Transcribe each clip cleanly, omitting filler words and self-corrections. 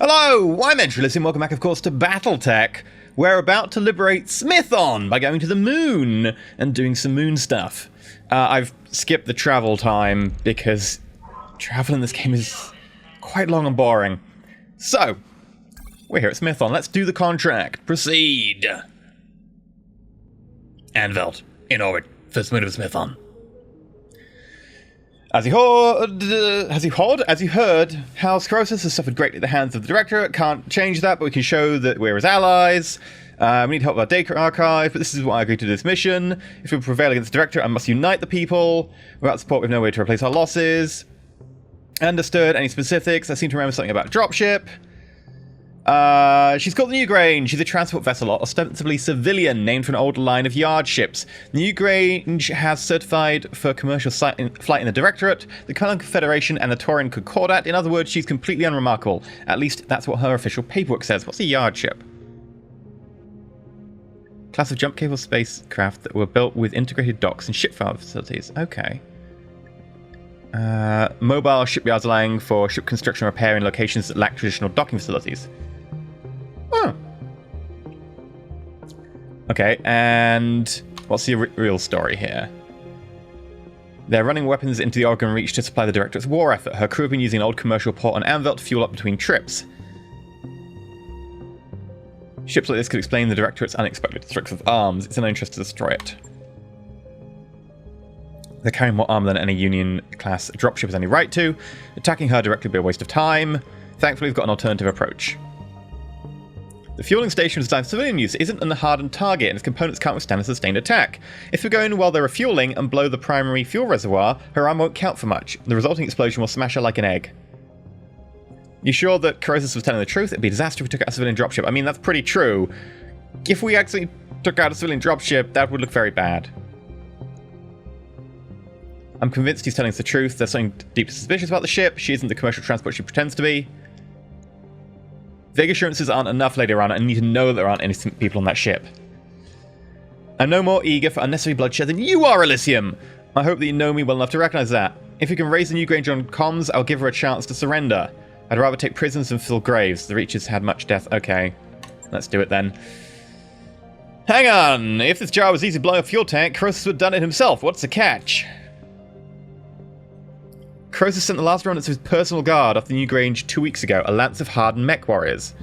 Hello, I'm EnterElysium. Welcome back, of course, to BattleTech. We're about to liberate Smithon by going to the moon and doing some moon stuff. I've skipped the travel time because travel in this game is quite long and boring. So, we're here at Smithon. Let's do the contract. Proceed. Anvelt, in orbit, first moon of Smithon. As you heard, House Croesus has suffered greatly at the hands of the Directorate. Can't change that, but we can show that we're his allies. We need help with our data archive, but this is why I agreed to do this mission. If we prevail against the Directorate, I must unite the people. Without support, we have no way to replace our losses. Understood. Any specifics? I seem to remember something about a dropship. She's called the Newgrange. She's a transport vessel, ostensibly civilian, named for an older line of yard ships. The Newgrange has certified for commercial flight in the Directorate, the Colon Confederation, and the Taurian Concordat. In other words, she's completely unremarkable. At least that's what her official paperwork says. What's a yard ship? Class of jump-capable spacecraft that were built with integrated docks and shipyard facilities. Okay. Mobile shipyards allowing for ship construction and repair in locations that lack traditional docking facilities. Oh. Okay, and what's the real story here? They're running weapons into the Oregon Reach to supply the Directorate's war effort. Her crew have been using an old commercial port on Anvelt to fuel up between trips. Ships like this could explain the Directorate's unexpected destruction of arms. It's in our interest to destroy it. They're carrying more armor than any Union-class dropship has any right to. Attacking her directly would be a waste of time. Thankfully, we've got an alternative approach. The fueling station is designed for civilian use. It isn't a hardened target, and its components can't withstand a sustained attack. If we go in while they're refueling and blow the primary fuel reservoir, her arm won't count for much. The resulting explosion will smash her like an egg. You sure that Croesus was telling the truth? It'd be a disaster if we took out a civilian dropship. I mean, that's pretty true. If we actually took out a civilian dropship, that would look very bad. I'm convinced he's telling us the truth. There's something deeply suspicious about the ship. She isn't the commercial transport she pretends to be. Vague assurances aren't enough later on. I need to know that there aren't innocent people on that ship. I'm no more eager for unnecessary bloodshed than you are, Elysium! I hope that you know me well enough to recognize that. If you can raise the Newgrange on comms, I'll give her a chance to surrender. I'd rather take prisoners than fill graves. The Reach has had much death. Okay, let's do it then. Hang on! If this jar was easy blowing a fuel tank, Croesus would have done it himself. What's the catch? Croesus sent the last remnants of his personal guard off the Newgrange 2 weeks ago, a lance of hardened mech warriors.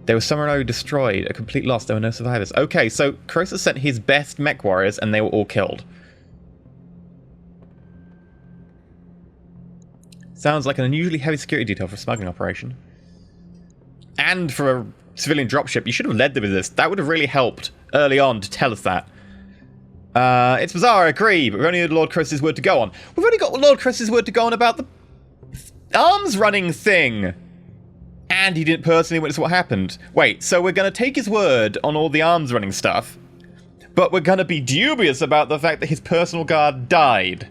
They were summarily destroyed, a complete loss, there were no survivors. Okay, so Croesus sent his best mech warriors and they were all killed. Sounds like an unusually heavy security detail for a smuggling operation. And for a civilian dropship, you should have led them with this. That would have really helped early on to tell us that. It's bizarre, I agree, but we've only had Lord Croesus' word to go on. We've only got Lord Croesus' word to go on about the arms running thing. And he didn't personally witness what happened. Wait, so we're going to take his word on all the arms running stuff, but we're going to be dubious about the fact that his personal guard died.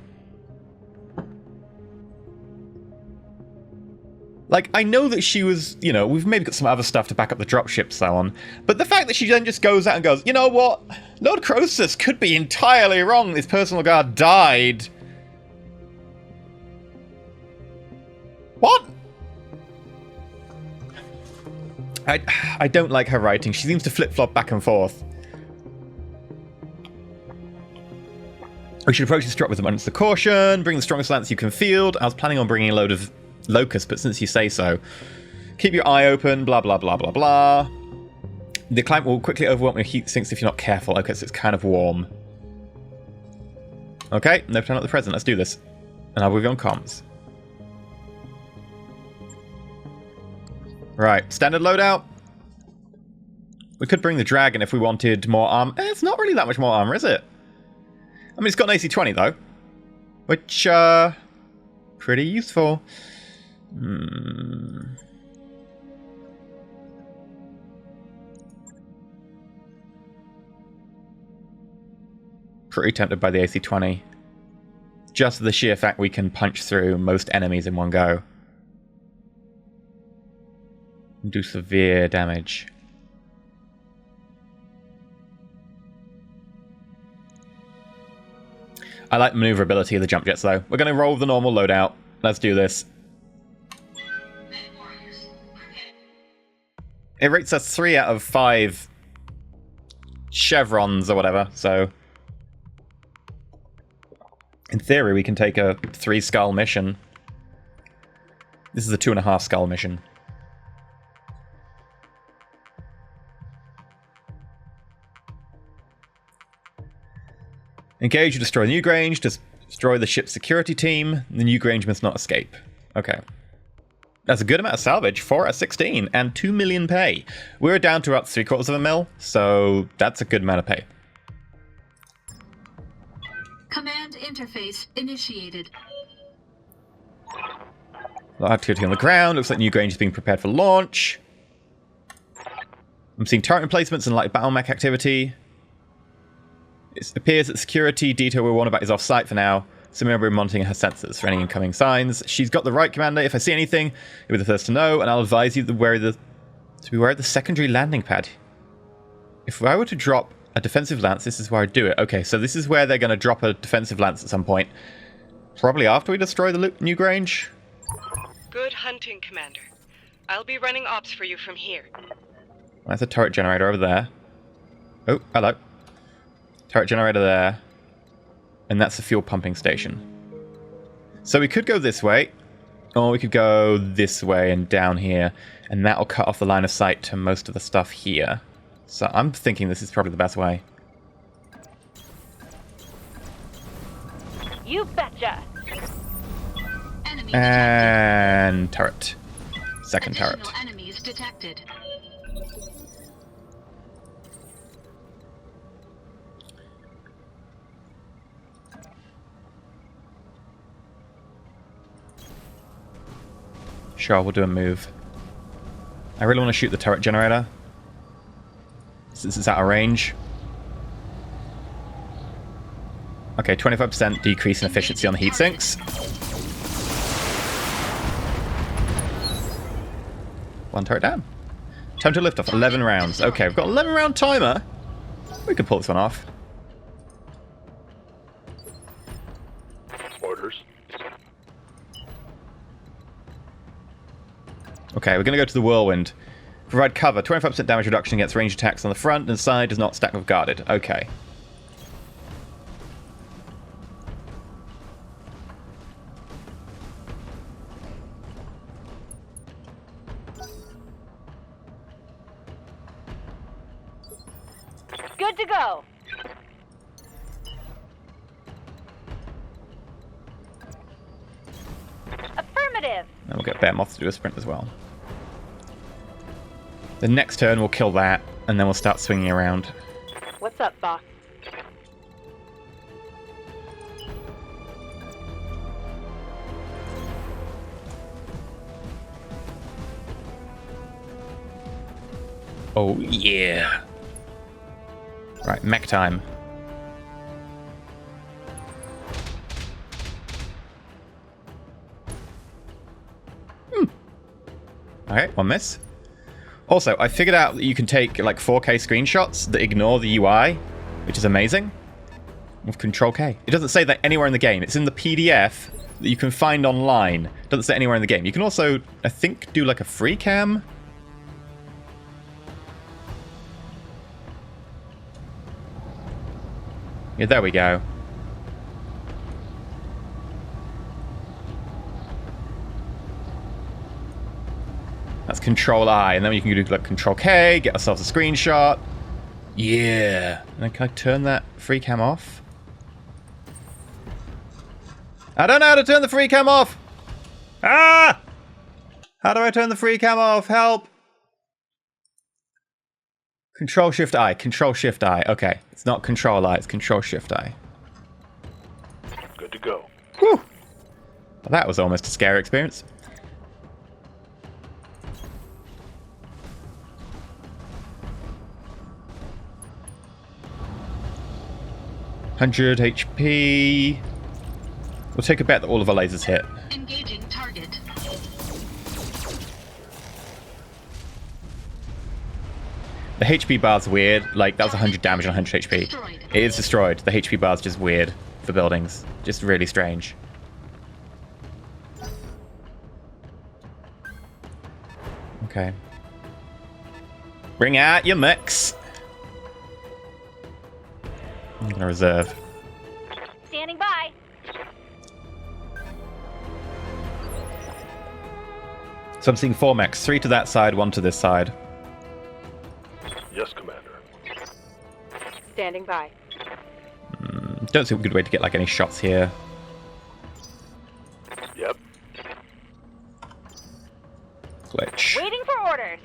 Like, I know that she was, you know, we've maybe got some other stuff to back up the dropship, so on. But the fact that she then just goes out and goes, you know what? Lord Croesus could be entirely wrong. His personal guard died. What? I don't like her writing. She seems to flip-flop back and forth. We should approach this drop with abundance of caution. Bring the strongest lance you can field. I was planning on bringing a load of locusts, but since you say so, keep your eye open, blah blah blah blah blah. The climate will quickly overwhelm your heat sinks if you're not careful. Okay, so it's kind of warm. Okay, no time at the present, let's do this. And I'll move you on comms. Right, standard loadout. We could bring the dragon if we wanted more armor. It's not really that much more armor, is it? I mean, it's got an AC-20 though, which pretty useful. Pretty tempted by the AC-20. Just the sheer fact we can punch through most enemies in one go. Do severe damage. I like the maneuverability of the jump jets though. We're going to roll the normal loadout. Let's do this. It rates us 3 out of 5 chevrons or whatever, so in theory we can take a 3 skull mission. This is a 2.5 skull mission. Engage to destroy the Newgrange, destroy the ship's security team. The Newgrange must not escape. Okay. That's a good amount of salvage, 4 out of 16, and 2 million pay. We're down to about 3/4 mil, so that's a good amount of pay. Command interface initiated. A lot of activity on the ground. Looks like Newgrange is being prepared for launch. I'm seeing turret emplacements and light battle mech activity. It appears that security detail we warn about is off-site for now, so we're monitoring her sensors for any incoming signs. She's got the right, Commander. If I see anything, you'll be the first to know, and I'll advise you to beware of the secondary landing pad. If I were to drop a defensive lance, this is where I'd do it. Okay, so this is where they're going to drop a defensive lance at some point. Probably after we destroy the Newgrange. Good hunting, Commander. I'll be running ops for you from here. That's a turret generator over there. Oh, hello. Turret generator there. And that's the fuel pumping station. So we could go this way. Or we could go this way and down here. And that'll cut off the line of sight to most of the stuff here. So I'm thinking this is probably the best way. You betcha! Enemy And turret. Second turret. Additional enemies detected. Sure, we'll do a move. I really want to shoot the turret generator, since it's out of range. Okay, 25% decrease in efficiency on the heat sinks. One turret down. Time to lift off. 11 rounds. Okay, we've got 11 round timer. We can pull this one off. Orders. Okay, we're going to go to the Whirlwind. Provide cover. 25% damage reduction against ranged attacks on the front and side. Does not stack with guarded. Okay. Good to go. Affirmative. And we'll get Bearmoth to do a sprint as well. The next turn we'll kill that, and then we'll start swinging around. What's up, boss? Oh, yeah. Right, mech time. Alright, one miss. Also, I figured out that you can take like 4K screenshots that ignore the UI, which is amazing. With Control K. It doesn't say that anywhere in the game. It's in the PDF that you can find online. It doesn't say anywhere in the game. You can also, I think, do like a free cam. Yeah, there we go. That's Control I, and then you can do like Control K, get ourselves a screenshot. Yeah. And then can I turn that free cam off? I don't know how to turn the free cam off! Ah! How do I turn the free cam off? Help! Control Shift I, Control Shift I. Okay, it's not Control I, it's Control Shift I. Good to go. Whew! Well, that was almost a scary experience. $100 HP. We'll take a bet that all of our lasers hit. Engaging target. The HP bar's weird. Like, that was 100 damage and 100 HP. It is destroyed. The HP bar's just weird for buildings. Just really strange. Okay. Bring out your mechs. I'm gonna reserve. Standing by. So I'm seeing 4 mechs, 3 to that side, 1 to this side. Yes, Commander. Standing by. Don't see a good way to get like any shots here. Yep. Glitch. Waiting for orders.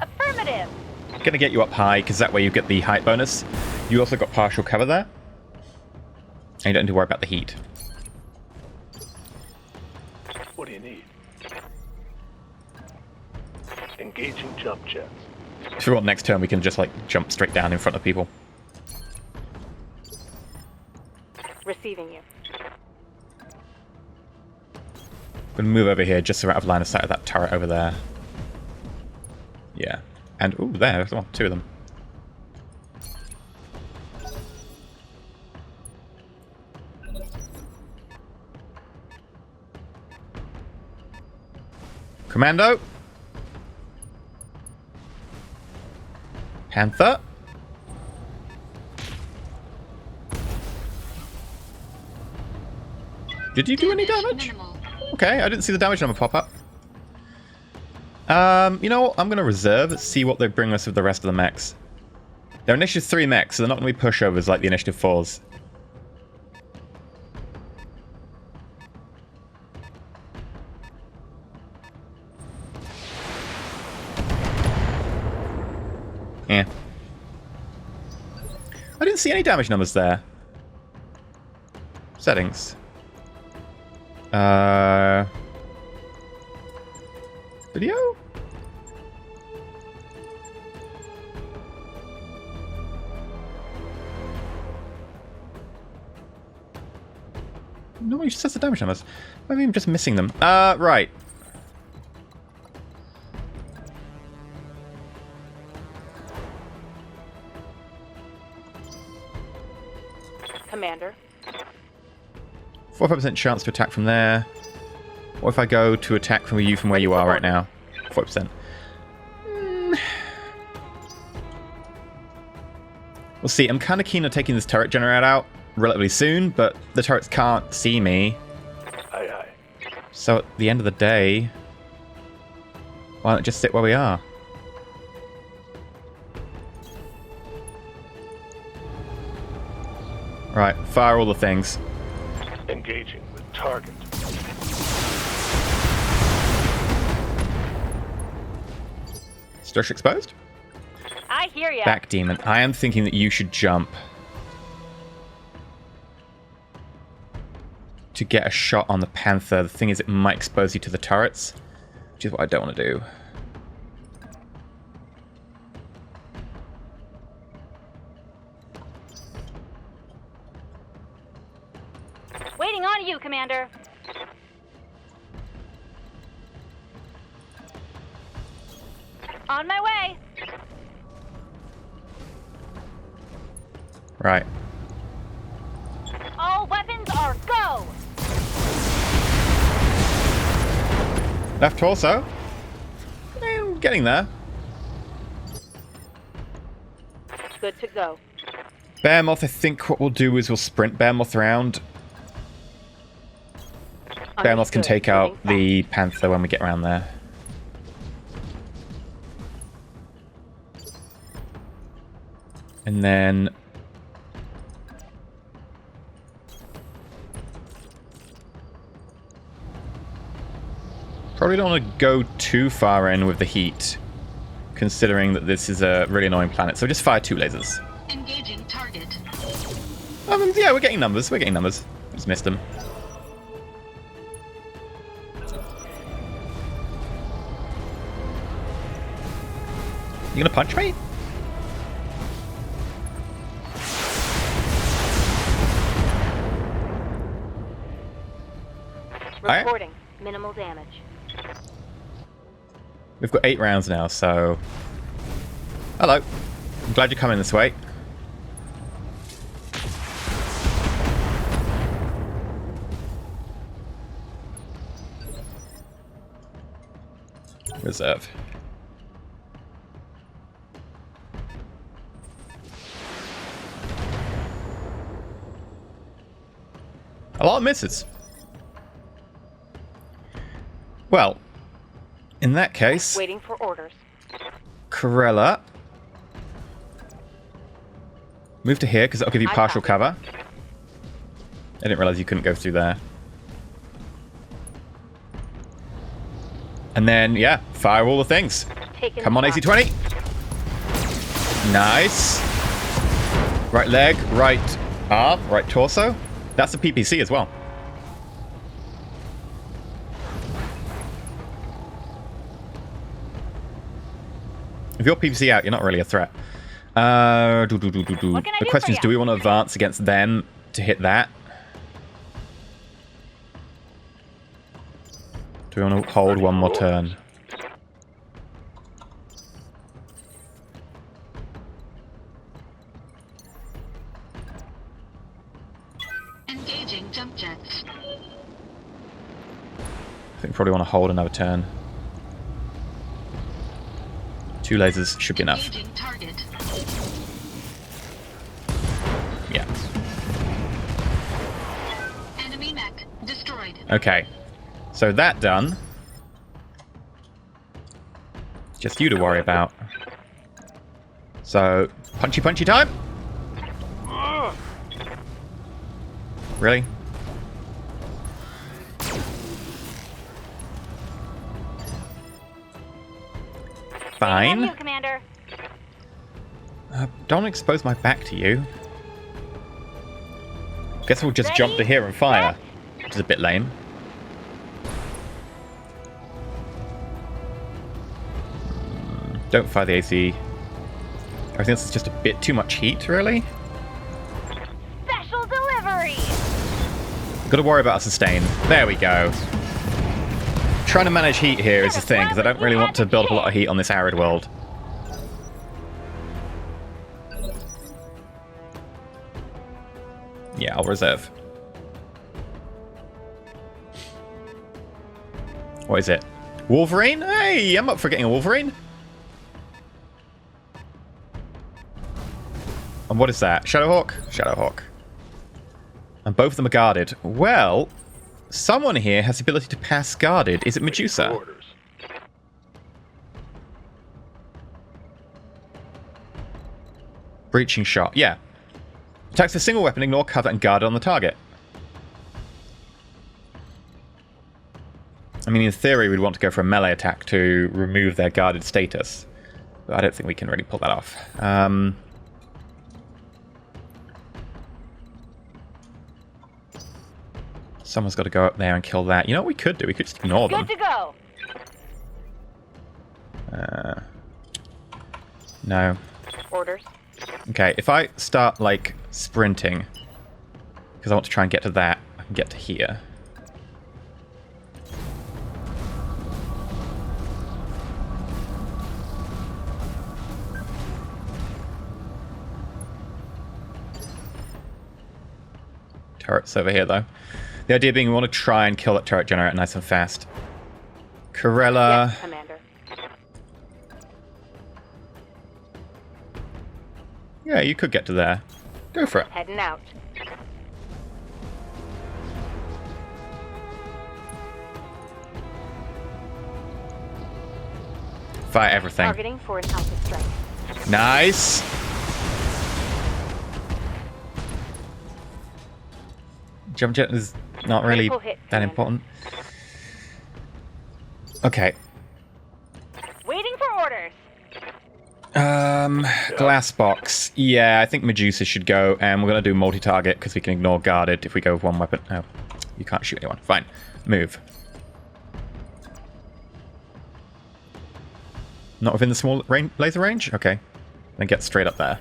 Affirmative. Gonna get you up high because that way you get the height bonus. You also got partial cover there. And you don't need to worry about the heat. What do you need? Engaging jump jets. If we want next turn, we can just like jump straight down in front of people. Receiving you. I'm gonna move over here just so we're out of line of sight of that turret over there. Yeah. And, ooh, there's one, 2 of them. Commando. Panther. Did you do any damage? Minimal. Okay, I didn't see the damage number pop up. You know what? I'm going to reserve, see what they bring us with the rest of the mechs. They're initiative 3 mechs, so they're not going to be pushovers like the initiative 4s. Yeah. I didn't see any damage numbers there. Settings. Video? No, it just says the damage numbers. Maybe I'm just missing them. Right. Commander. 45% chance to attack from there. What if I go to attack from you from where you are right now? 40%. We'll see. I'm kind of keen on taking this turret generator out relatively soon, but the turrets can't see me. Aye, aye. So at the end of the day, why not just sit where we are? Right, fire all the things. Engaging with target. Starship exposed? I hear ya. Back demon. I am thinking that you should jump to get a shot on the Panther. The thing is, it might expose you to the turrets, which is what I don't want to do. Waiting on you, Commander. On my way. Right. All weapons are go. Left torso. I'm getting there. Good to go. Bearmoth, I think what we'll do is we'll sprint Bearmoth around. Bearmoth can Understood. take out Moving the Panther when we get around there. And then... probably don't want to go too far in with the heat, considering that this is a really annoying planet. So just fire 2 lasers. Engaging target. Yeah, we're getting numbers. We're getting numbers. Just missed them. You gonna punch me? Alright. Reporting. Minimal damage. We've got 8 rounds now, so... hello. I'm glad you're coming this way. Reserve. A lot of misses. Well, in that case, Waiting for orders. Corella, move to here because that'll give you partial cover. I didn't realize you couldn't go through there. And then, yeah, fire all the things. Come on, AC-20. Nice. Right leg, right arm, right torso. That's a PPC as well. If you're PPC out, you're not really a threat. The question is, do we want to advance against them to hit that? Do we want to hold one more turn? Engaging jump jets. I think we probably want to hold another turn. 2 lasers should be enough. Engaging target. Yeah. Enemy mech destroyed. Okay. So that done. Just you to worry about. So, punchy time? Really? Fine. You, Commander. Don't expose my back to you. Guess we'll just jump to here and fire. Which is a bit lame. Don't fire the AC. Everything else is just a bit too much heat, really. Special delivery. Gotta worry about a sustain. There we go. Trying to manage heat here is the thing, because I don't really want to build up a lot of heat on this arid world. Yeah, I'll reserve. What is it? Wolverine? Hey, I'm up for getting a Wolverine. And what is that? Shadowhawk? Shadowhawk. And both of them are guarded. Well, someone here has the ability to pass guarded. Is it Medusa? Orders. Breaching shot. Yeah. Attacks a single weapon, ignore cover, and guard on the target. I mean, in theory, we'd want to go for a melee attack to remove their guarded status. But I don't think we can really pull that off. Someone's got to go up there and kill that. You know what we could do? We could just ignore them. Good to go. No. Orders. Okay, if I start, like, sprinting, because I want to try and get to that, I can get to here. Turret's over here, though. The idea being we want to try and kill that turret generator nice and fast. Corella. Yes, Commander. Yeah, you could get to there. Go for it. Heading out. Fire everything. Targeting for an alpha strike. Nice. Jump jet is not really Critical hit, that Commander. important. Okay. Waiting for orders. Glass box. Yeah, I think Medusa should go, and we're going to do multi-target because we can ignore guarded if we go with one weapon. Oh, you can't shoot anyone. Fine. Move. Not within the small laser range? Okay. Then get straight up there.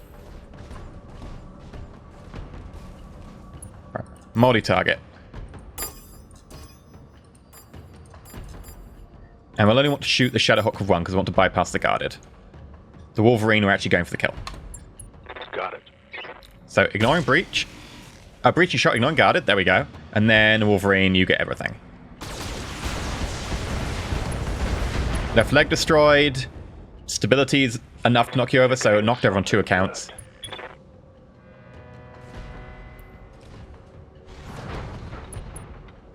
Right. Multi-target. And we'll only want to shoot the Shadowhawk with one because we want to bypass the guarded. The Wolverine, we're actually going for the kill. Got it. So, ignoring breach. Breaching shot, ignoring guarded. There we go. And then Wolverine, you get everything. Left leg destroyed. Stability's enough to knock you over, so it knocked over on 2 accounts.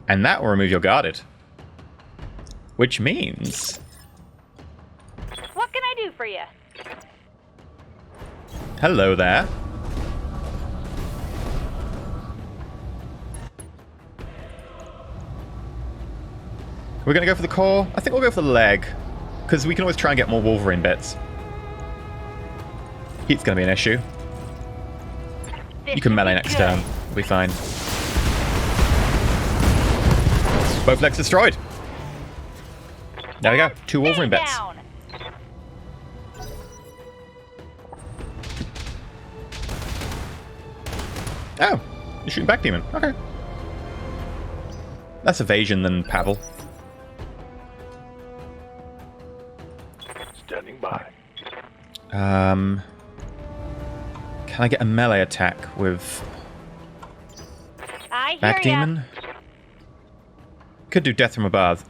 And that will remove your guarded. Which means... What can I do for you? Hello there. We're going to go for the core? I think we'll go for the leg. Because we can always try and get more Wolverine bits. Heat's going to be an issue. You can melee next turn. We'll be fine. Both legs destroyed. There we go. 2 Wolverine bits. Oh, you're shooting back, demon. Okay. Less evasion than Pavel. Standing by. Can I get a melee attack with I hear back ya. demon? Could do death from above.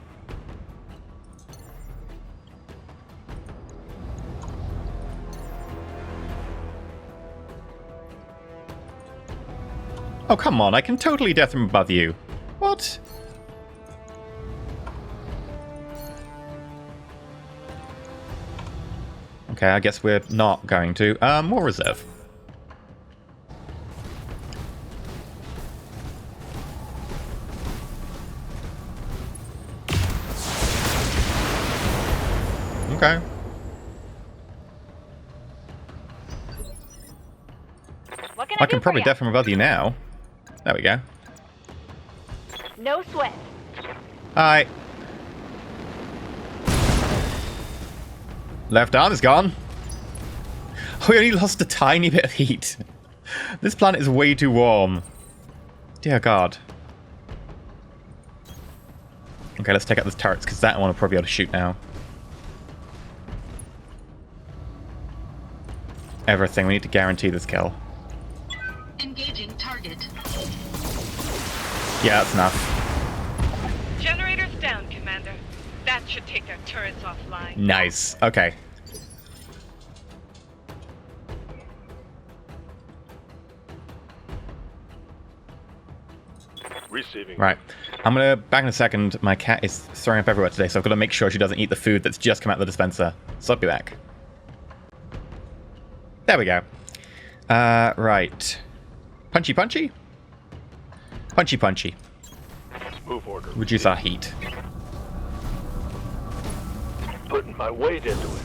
Oh, come on. I can totally death from above you. What? Okay, I guess we're not going to. More reserve. Okay. What can I do can for probably ya? death from above you now. There we go. No sweat. Hi. Left arm is gone. Oh, we only lost a tiny bit of heat. This planet is way too warm. Dear God. Okay, let's take out those turrets, because that one will probably be able to shoot now. Everything. We need to guarantee this kill. Engaging target. Yeah, that's enough. Generators down, Commander. That should take their turrets offline. Nice. Okay. Receiving. Right. I'm gonna back in a second. My cat is throwing up everywhere today, so I've got to make sure she doesn't eat the food that's just come out of the dispenser. So I'll be back. There we go. Right. Punchy punchy? Punchy punchy. Move order. Reduce our heat. Putting my weight into it.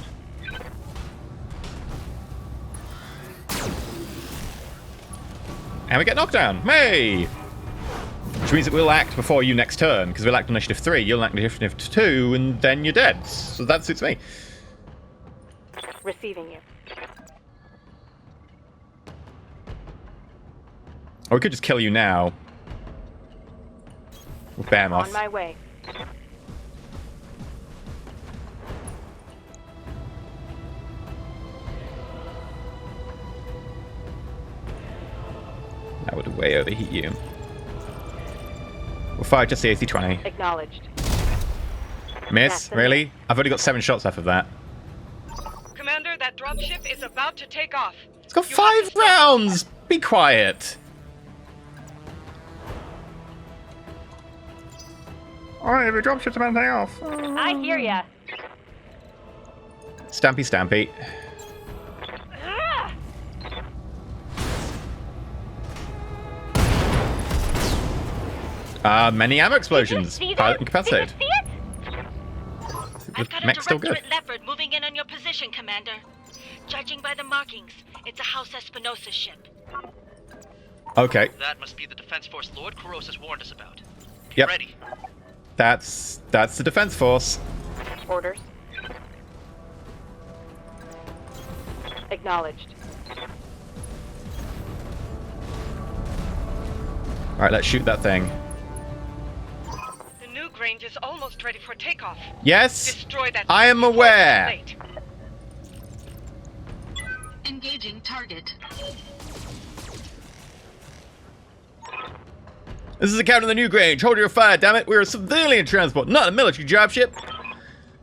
And we get knockdown. Hey! Which means that we'll act before you next turn, because we'll act on initiative 3, you'll act on initiative 2, and then you're dead. So that suits me. Receiving you. Or we could just kill you now. With Behemoth. On my way. That would way overheat you. We'll fire just the AC-20. Acknowledged. Miss? That's a Really? I've only got 7 shots left of that. Commander, that dropship is about to take off. It's got You have 5 to stay- rounds! Be quiet! Alright, if it dropship's about to take off. I hear ya. Stampy stampy. Many ammo explosions. Did you see Pilot that? incapacitated. Did you see it? The I've got a mech's still good. Directorate Leopard moving in on your position, Commander. Judging by the markings, it's a House Espinosa ship. Okay. That must be the Defense Force Lord Kuros warned us about. Be Yep. ready. That's the Defense Force. Orders. Acknowledged. Alright, let's shoot that thing. The new Grange is almost ready for takeoff. Yes? Destroy that. I am before it's aware. late. Engaging target. This is a captain of the New Grange. Hold your fire, damn it. We're a civilian transport, not a military dropship.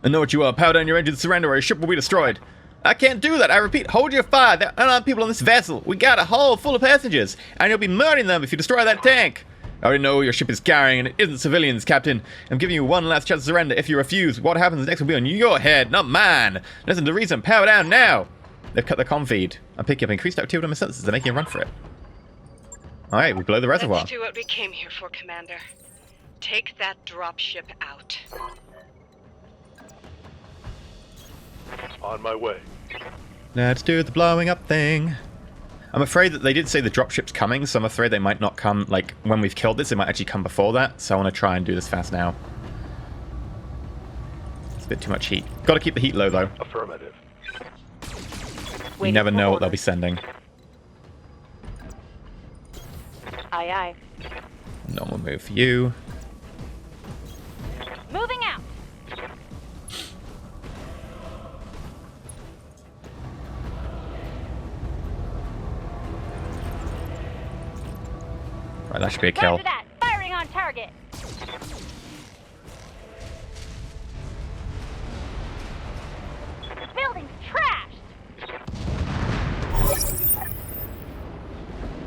I know what you are. Power down your engines, surrender, or your ship will be destroyed. I can't do that. I repeat, hold your fire. There are unarmed people on this vessel. We got a hull full of passengers, and you'll be murdering them if you destroy that tank. I already know your ship is carrying, and it isn't civilians, Captain. I'm giving you one last chance to surrender. If you refuse, what happens next will be on your head, not mine. Listen to reason. Power down now. They've cut the comm feed. I'm picking up increased activity on my sensors. They're making a run for it. Alright, we blow the reservoir. Let's do what we came here for, Commander. Take that dropship out. On my way. Let's do the blowing up thing. I'm afraid that they did say the dropship's coming, so I'm afraid they might not come, like, when we've killed this, they might actually come before that, so I want to try and do this fast now. It's a bit too much heat. Got to keep the heat low, though. Affirmative. You never know what they'll be sending. Aye, aye. Normal move for you. Moving out. Right, that should be a kill. Roger that. Firing on target. Building's trashed.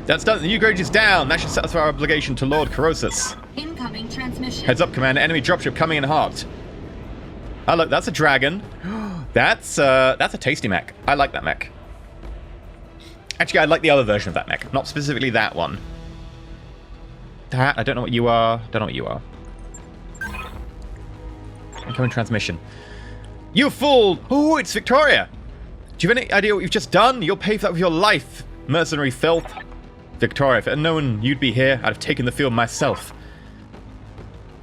That's done. The new grade is down. That should satisfy our obligation to Lord Corrosus. Incoming transmission. Heads up, Commander. Enemy dropship coming in hot. Oh, look, that's a dragon. That's a tasty mech. I like that mech. Actually, I like the other version of that mech, not specifically that one. That, I don't know what you are. Don't know what you are. Incoming transmission. You fool! Oh, it's Victoria! Do you have any idea what you've just done? You'll pay for that with your life, mercenary filth. Victoria, if I'd known you'd be here, I'd have taken the field myself.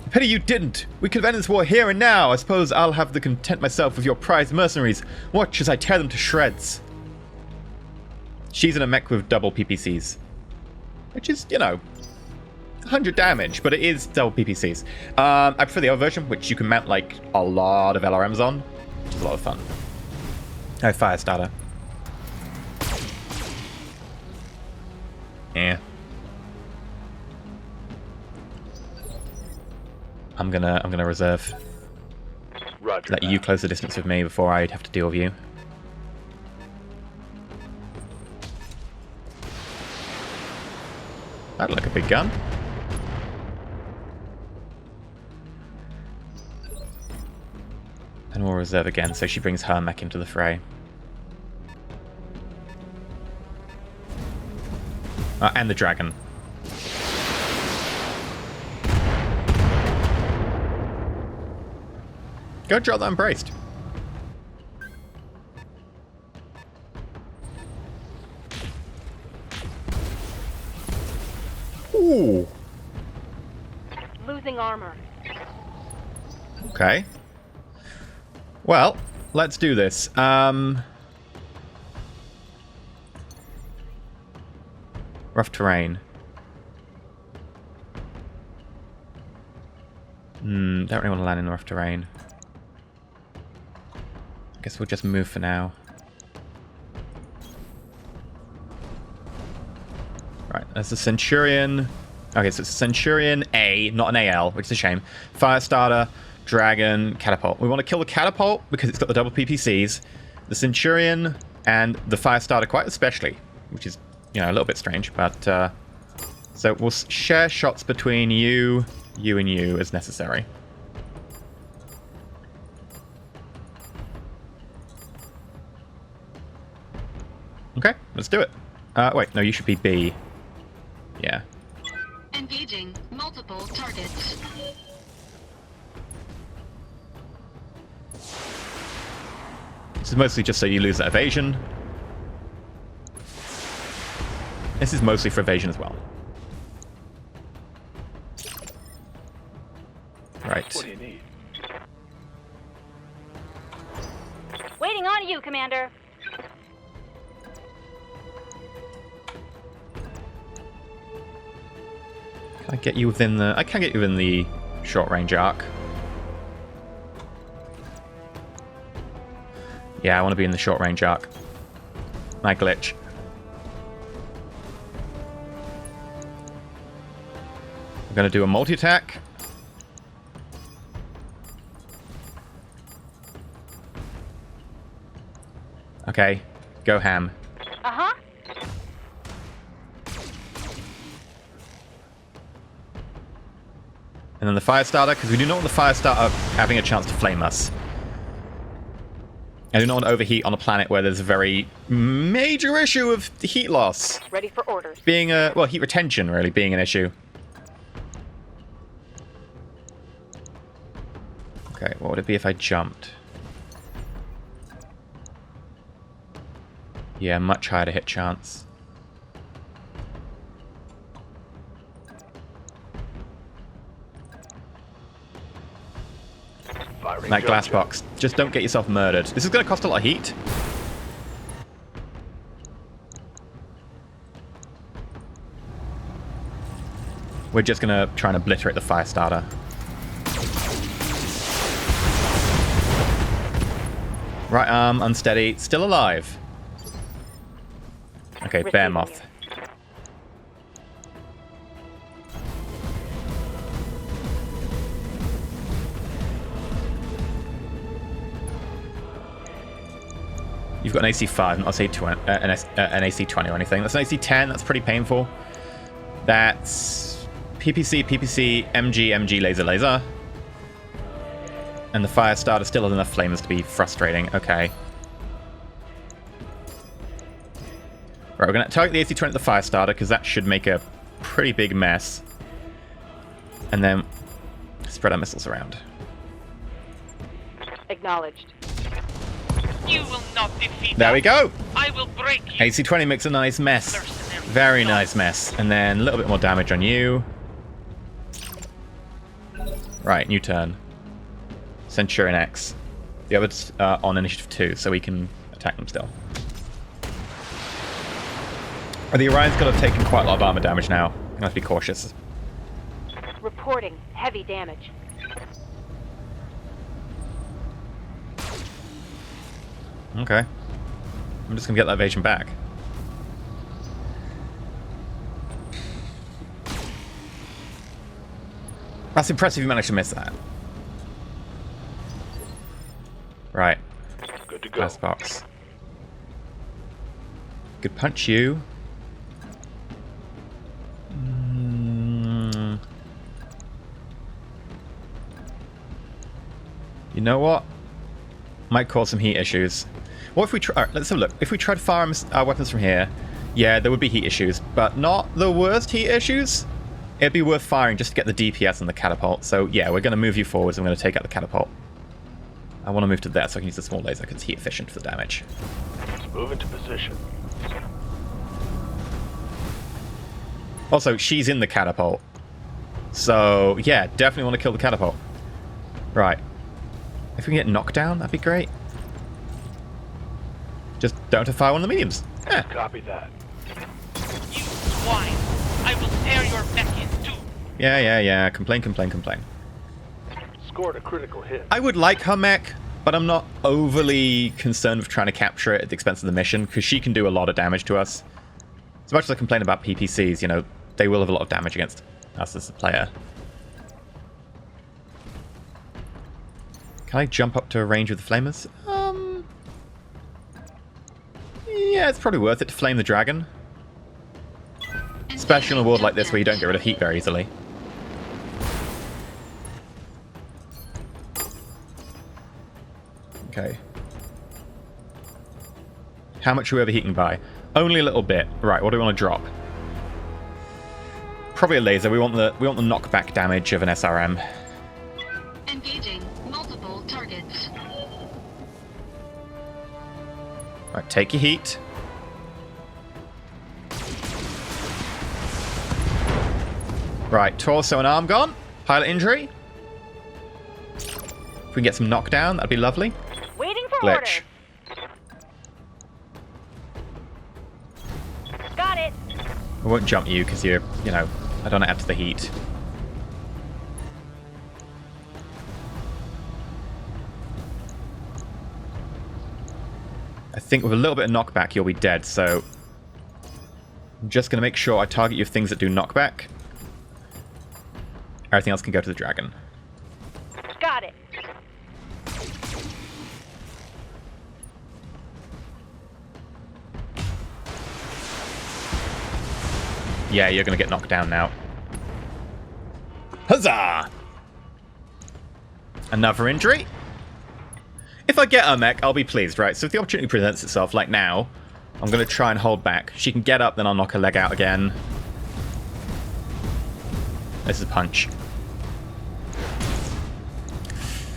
Pity you didn't. We could have ended this war here and now. I suppose I'll have to content myself with your prized mercenaries. Watch as I tear them to shreds. She's in a mech with double PPCs. Which is, you know, 100 damage, but it is double PPCs. I prefer the other version, which you can mount, like, a lot of LRMs on. Which is a lot of fun. Oh, Firestarter. Yeah. I'm gonna reserve. Roger. Let you close the distance with me before I have to deal with you. That'd look a big gun. And we'll reserve again, so she brings her mech into the fray. And the dragon. Go drop that embraced. Ooh. Losing armor. Okay. Well, let's do this. Rough terrain. Don't really want to land in rough terrain. I guess we'll just move for now. Right, that's the Centurion. Okay, so it's Centurion A, not an AL, which is a shame. Firestarter, Dragon, Catapult. We want to kill the Catapult because it's got the double PPCs. The Centurion and the Firestarter quite especially, which is, you know, a little bit strange, but so we'll share shots between you, and you as necessary. Okay, let's do it. Wait, no, you should be B. Yeah. Engaging multiple targets. This is mostly just so you lose that evasion. This is mostly for evasion as well. Right. What do you need? Waiting on you, Commander. Can I get you within the... I can get you within the short-range arc. Yeah, I want to be in the short-range arc. My glitch. I'm going to do a multi-attack. Okay, go ham. Uh-huh. And then the fire starter, because we do not want the fire starter having a chance to flame us. I do not want to overheat on a planet where there's a very major issue of heat loss. Ready for orders. Being a, well, heat retention really being an issue. Okay, what would it be if I jumped? Yeah, much higher to hit chance. Firing That glass junction. box. Just don't get yourself murdered. This is going to cost a lot of heat. We're just going to try and obliterate the fire starter. Right arm, unsteady, still alive. Okay, bear Receiving moth. You've got an AC 5, not an AC 20 or anything. That's an AC 10, that's pretty painful. That's PPC, PPC, MG, MG, laser, laser. And the fire starter still has enough flamers to be frustrating. Okay. Right, we're going to target the AC 20 at the fire starter, because that should make a pretty big mess. And then spread our missiles around. Acknowledged. You will not defeat There us. we go! I will break you. AC 20 makes a nice mess. Very nice mess. And then a little bit more damage on you. Right, new turn. Centurion X. The others are on initiative 2, so we can attack them still. The Orion's got to have taken quite a lot of armor damage now. I have to be cautious. Reporting heavy damage. Okay. I'm just going to get that evasion back. That's impressive you managed to miss that. Right. Good to go. Glass box. Could punch you. You know what? Might cause some heat issues. What if we try... Alright, let's have a look. If we tried to fire our weapons from here, yeah, there would be heat issues, but not the worst heat issues. It'd be worth firing just to get the DPS on the catapult. So, yeah, we're going to move you forwards. I'm going to take out the catapult. I want to move to there so I can use the small laser because it's heat efficient for the damage. Move into position. Also, she's in the catapult. So, yeah, definitely want to kill the catapult. Right. If we can get knocked down, that'd be great. Just don't have to fire one of the mediums. Yeah. Copy that. You swine. I will tear your neck in two. Yeah. Complain. Scored a critical hit. I would like her mech, but I'm not overly concerned with trying to capture it at the expense of the mission, because she can do a lot of damage to us. As much as I complain about PPCs, you know, they will have a lot of damage against us as a player. Can I jump up to a range with the flamers? Yeah, it's probably worth it to flame the dragon. Especially in a world like this where you don't get rid of heat very easily. Okay. How much are we overheating by? Only a little bit. Right, what do we want to drop? Probably a laser. We want the knockback damage of an SRM. Engaging multiple targets. Right, take your heat. Right, torso and arm gone. Pilot injury. If we can get some knockdown, that'd be lovely. Waiting for Glitch. orders. Got it. I won't jump you because you're, you know, I don't want to add to the heat. I think with a little bit of knockback, you'll be dead, so I'm just going to make sure I target you with things that do knockback. Everything else can go to the dragon. Got it. Yeah, you're going to get knocked down now. Huzzah! Another injury. If I get her mech, I'll be pleased, right? So if the opportunity presents itself, like now, I'm going to try and hold back. She can get up, then I'll knock her leg out again. This is a punch.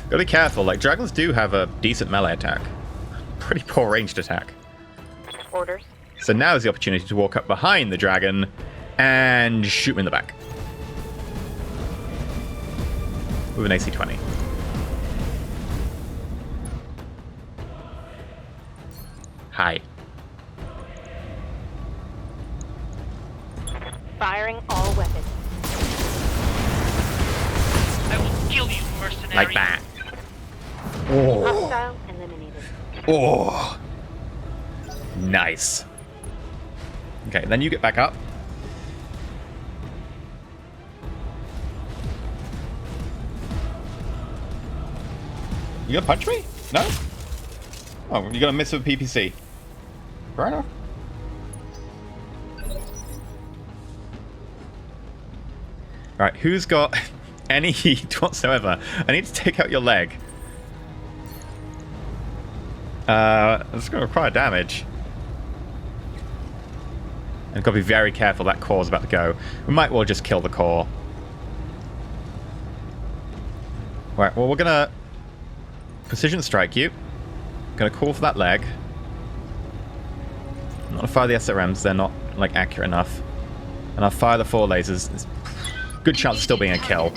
Gotta be careful, like, dragons do have a decent melee attack. Pretty poor ranged attack. Orders. So now is the opportunity to walk up behind the dragon and shoot him in the back. With an AC 20. Hi. Firing all weapons. I will kill you, mercenary. Like that. Oh. Hostile eliminated. Oh. Nice. Okay, then you get back up. You gonna punch me? No? Oh, you're gonna miss with PPC. Fair enough. Alright, who's got any heat whatsoever? I need to take out your leg. It's gonna require damage. And gotta be very careful, that core's about to go. We might well just kill the core. Right, well we're gonna precision strike you. Gonna call for that leg. I'm not gonna fire the SRMs, they're not like accurate enough. And I'll fire the 4 lasers. There's good chance of still being a kill.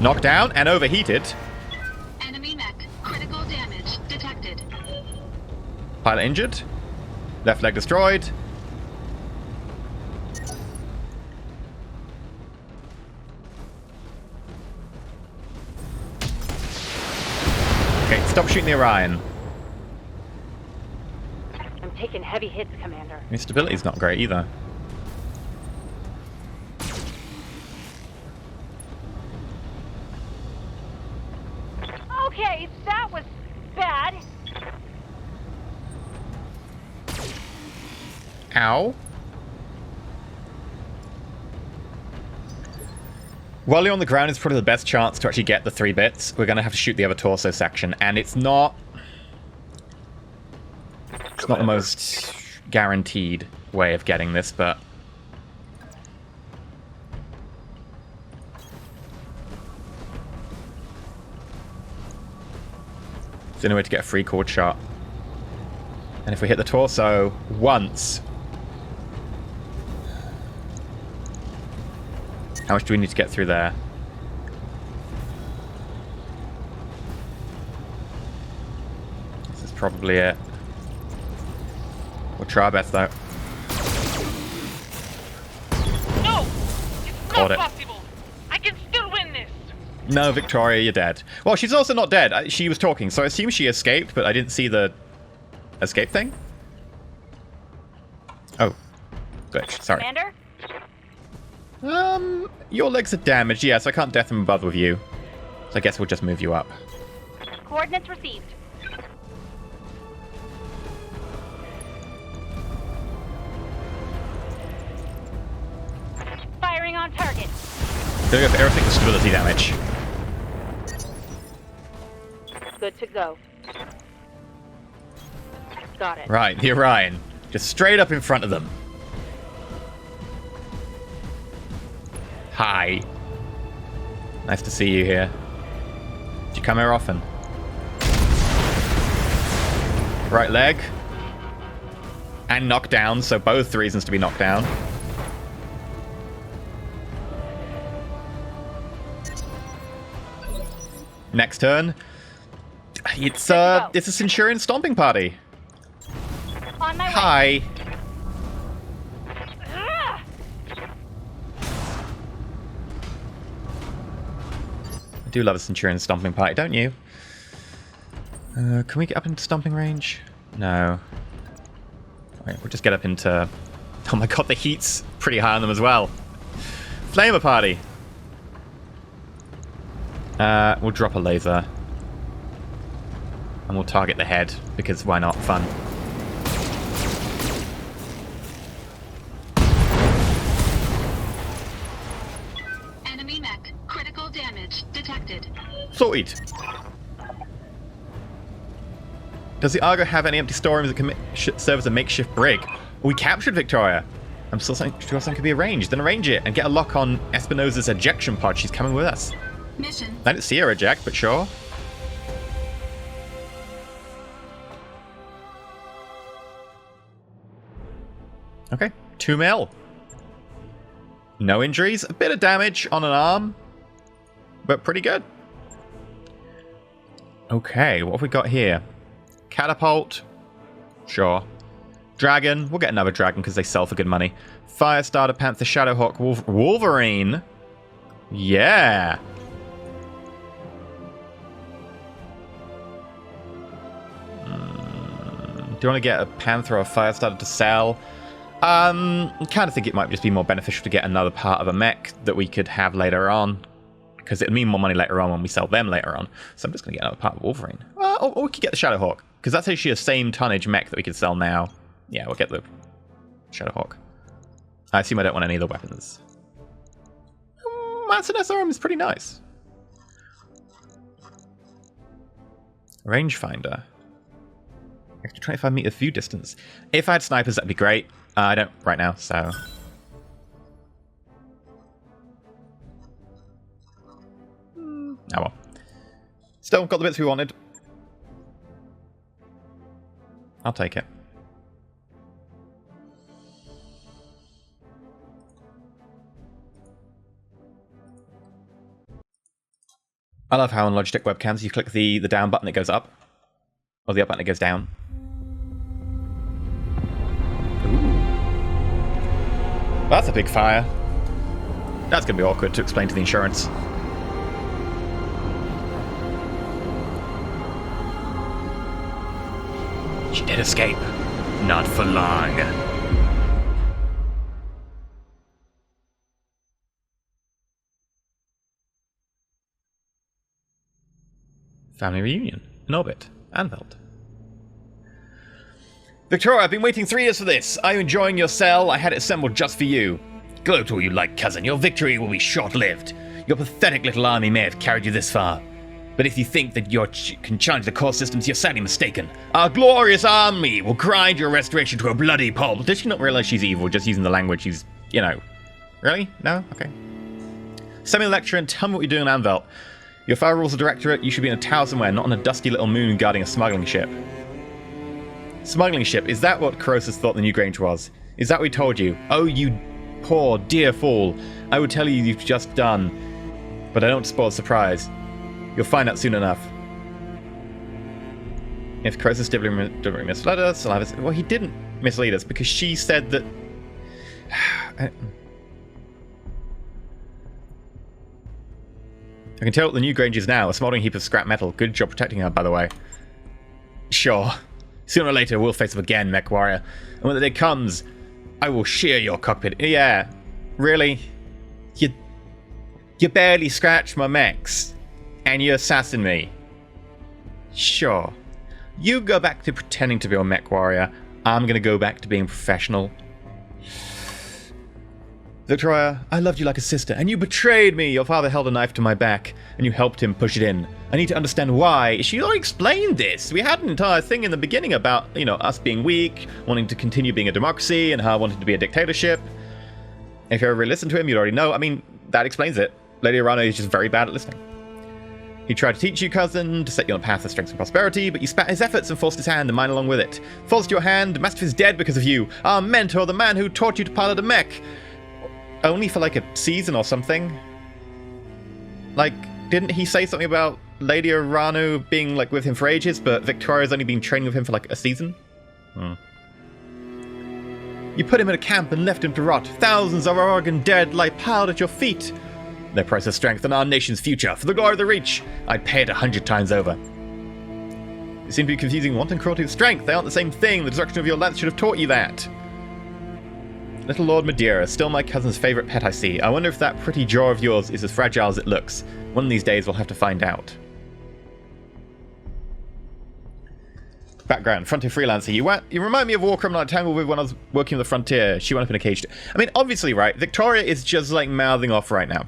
Knocked down and overheated. Enemy mech. Critical damage detected. Pilot injured. Left leg destroyed. Okay, stop shooting the Orion. I'm taking heavy hits, Commander. Your stability's not great either. Okay, that was bad. Ow. While you're on the ground, it's probably the best chance to actually get the 3 bits. We're going to have to shoot the other torso section, and it's not... It's not the most guaranteed way of getting this, but... It's the only way to get a free chord shot. And if we hit the torso once... How much do we need to get through there? This is probably it. We'll try our best, though. No! It's Caught not it. possible! I can still win this! No, Victoria, you're dead. Well, she's also not dead. She was talking, so I assume she escaped, but I didn't see the escape thing. Oh. Glitch, sorry. Commander? Your legs are damaged. Yes, I can't death them above with you. So I guess we'll just move you up. Coordinates received. Firing on target. Gonna go for everything with stability damage. Good to go. Got it. Right, the Orion. Just straight up in front of them. Hi. Nice to see you here. Do you come here often? Right leg. And knocked down, so both reasons to be knocked down. Next turn. It's a Centurion stomping party. On my way. Hi. Ah! I do love a Centurion stomping party, don't you? Can we get up into stomping range? No. Alright, we'll just get up into... Oh my god, the heat's pretty high on them as well. Flamer party. We'll drop a laser. And we'll target the head, because why not? Fun. Sorted. Does the Argo have any empty storerooms that can serve as a makeshift brig? We captured Victoria. I'm still saying something could be arranged. Then arrange it and get a lock on Espinosa's ejection pod. She's coming with us. Mission. I didn't see her eject, but sure. Okay, 2 mil. No injuries, a bit of damage on an arm, but pretty good. Okay, what have we got here? Catapult, sure. Dragon, we'll get another dragon because they sell for good money. Firestarter, Panther, Shadowhawk, Wolverine. Yeah. Do you want to get a Panther or a Firestarter to sell? I kind of think it might just be more beneficial to get another part of a mech that we could have later on, because it'd mean more money later on when we sell them later on. So I'm just going to get another part of Wolverine. Or we could get the Shadowhawk, because that's actually a same tonnage mech that we could sell now. Yeah, we'll get the Shadowhawk. I assume I don't want any of the weapons. Manson SRM is pretty nice. Rangefinder. Extra 25 meter view distance. If I had snipers, that'd be great. I don't right now, so. Oh well. Still got the bits we wanted. I'll take it. I love how on Logitech webcams you click the down button, it goes up. Or the up button, it goes down. That's a big fire. That's going to be awkward to explain to the insurance. She did escape. Not for long. Family reunion. In orbit. Anvelt. Victoria, I've been waiting 3 years for this. Are you enjoying your cell? I had it assembled just for you. Gloat all you like, cousin. Your victory will be short-lived. Your pathetic little army may have carried you this far. But if you think that you can challenge the core systems, you're sadly mistaken. Our glorious army will grind your restoration to a bloody pulp. Does she not realize she's evil, just using the language she's, you know... Really? No? Okay. Send me a lecture and tell me what you're doing in Anvelt. Your father rules the directorate. You should be in a tower somewhere, not on a dusty little moon guarding a smuggling ship. Smuggling ship, is that what Croesus thought the New Grange was? Is that what he told you? Oh, you poor, dear fool. I would tell you you've just done, but I don't spoil the surprise. You'll find out soon enough. If Croesus deliberately misled us, I'll have us... Well, he didn't mislead us, because she said that... I can tell what the New Grange is now, a smoldering heap of scrap metal. Good job protecting her, by the way. Sure. Sooner or later, we'll face up again, Mech Warrior. And when the day comes, I will shear your cockpit. Yeah, really? You barely scratched my mechs, and you assassin me. Sure. You go back to pretending to be a Mech Warrior. I'm gonna go back to being professional. Victoria, I loved you like a sister, and you betrayed me. Your father held a knife to my back, and you helped him push it in. I need to understand why. She already explained this. We had an entire thing in the beginning about, you know, us being weak, wanting to continue being a democracy, and her wanting to be a dictatorship. If you ever listened to him, you'd already know. I mean, that explains it. Lady Arano is just very bad at listening. He tried to teach you, cousin, to set you on a path of strength and prosperity, but you spat his efforts and forced his hand and mine along with it. Forced your hand, Mastiff is dead because of you. Our mentor, the man who taught you to pilot a mech. Only for like a season or something. Like, didn't he say something about Lady Arano being like with him for ages, but Victoria's only been training with him for like a season? You put him in a camp and left him to rot. Thousands of our Oregon dead lie piled at your feet. Their price of strength and our nation's future. For the glory of the Reach, I'd pay it 100 times over. You seem to be confusing wanton cruelty with strength. They aren't the same thing. The destruction of your lance should have taught you that. Little Lord Madeira, still my cousin's favourite pet, I see. I wonder if that pretty jaw of yours is as fragile as it looks. One of these days we'll have to find out. Background, Frontier Freelancer. You remind me of a war criminal I tangled with when I was working on the Frontier. She went up in a cage. I mean, obviously, right, Victoria is just like mouthing off right now.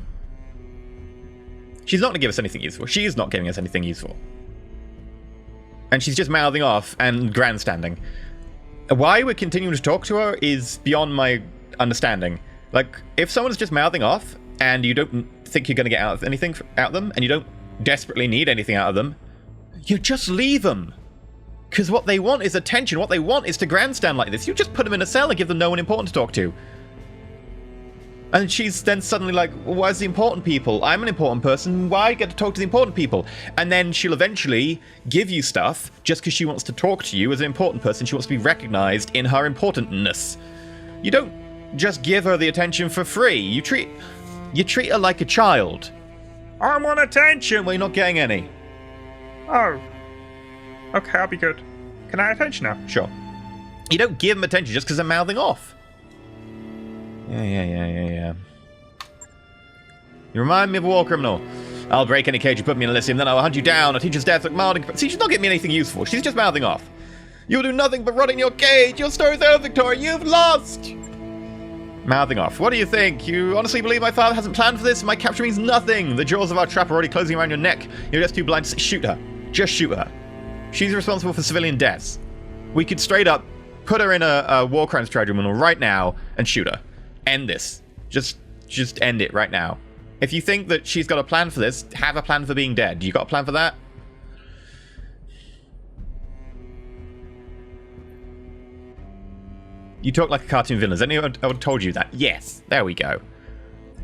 She's not going to give us anything useful. She's not giving us anything useful. And she's just mouthing off and grandstanding. Why we're continuing to talk to her is beyond my understanding. Like, if someone's just mouthing off and you don't think you're going to get anything out of them, and you don't desperately need anything out of them, you just leave them. Because what they want is attention. What they want is to grandstand like this. You just put them in a cell and give them no one important to talk to. And she's then suddenly like, well, where's the important people? I'm an important person. Why get to talk to the important people? And then she'll eventually give you stuff just because she wants to talk to you as an important person. She wants to be recognized in her importantness. You don't just give her the attention for free. You treat her like a child. I want attention. Well, you're not getting any. Oh. Okay, I'll be good. Can I have attention now? Sure. You don't give them attention just because they're mouthing off. Yeah. You remind me of a war criminal. I'll break any cage you put me in Elysium, then I'll hunt you down. I'll teach you death like mouthing. See, she's not getting me anything useful. She's just mouthing off. You'll do nothing but rot in your cage. Your story's over, Victoria. You've lost. Mouthing off. What do you think? You honestly believe my father hasn't planned for this? My capture means nothing. The jaws of our trap are already closing around your neck. You're just too blind to shoot her. Just shoot her. She's responsible for civilian deaths. We could straight up put her in a war crimes tribunal right now and shoot her. End this. Just end it right now. If you think that she's got a plan for this, have a plan for being dead. You got a plan for that? You talk like a cartoon villain. Has anyone ever told you that? Yes. There we go.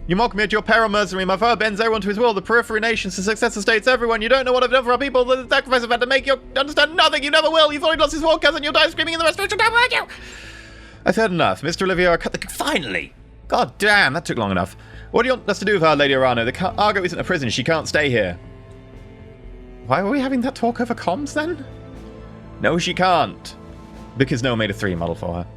You mock me at your peril, mercenary. My father bends everyone to his will. The periphery nations, the successor states, everyone. You don't know what I've done for our people. The sacrifice I've had to make. You understand nothing. You never will. You've already lost his war cousin. You'll die screaming in the restoration time, won't you? I've heard enough. Mr. Olivia, cut the... Finally! God damn, that took long enough. What do you want us to do with her, Lady Arano? The Argo isn't a prison. She can't stay here. Why were we having that talk over comms, then? No, she can't. Because no one made a 3 model for her.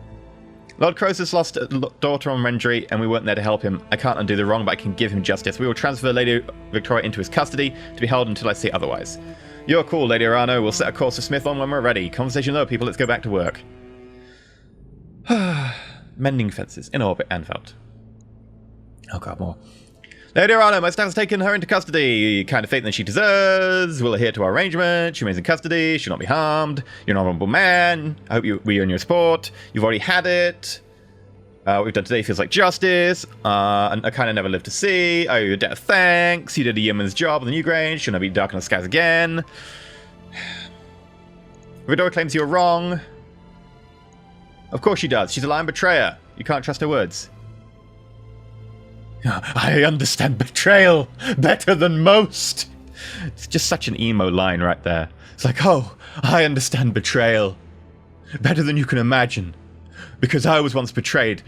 Lord Croesus lost a daughter on Rendry, and we weren't there to help him. I can't undo the wrong, but I can give him justice. We will transfer Lady Victoria into his custody to be held until I say otherwise. You're cool, Lady Arano. We'll set a course for Smith on when we're ready. Conversation over, people. Let's go back to work. Mending fences in orbit and felt. Oh god, more. Lady Arano, my staff has taken her into custody. Kind of fate than she deserves. We'll adhere to our arrangement. She remains in custody. She'll not be harmed. You're an honorable man. I hope we earn your support. You've already had it. What we've done today feels like justice. And I kind of never lived to see. I owe you a debt of thanks. You did a yeoman's job on the Newgrange. She'll never be dark in the skies again. Vidora claims you're wrong. Of course she does. She's a lying betrayer. You can't trust her words. I understand betrayal better than most. It's just such an emo line right there. It's like, oh, I understand betrayal better than you can imagine. Because I was once betrayed.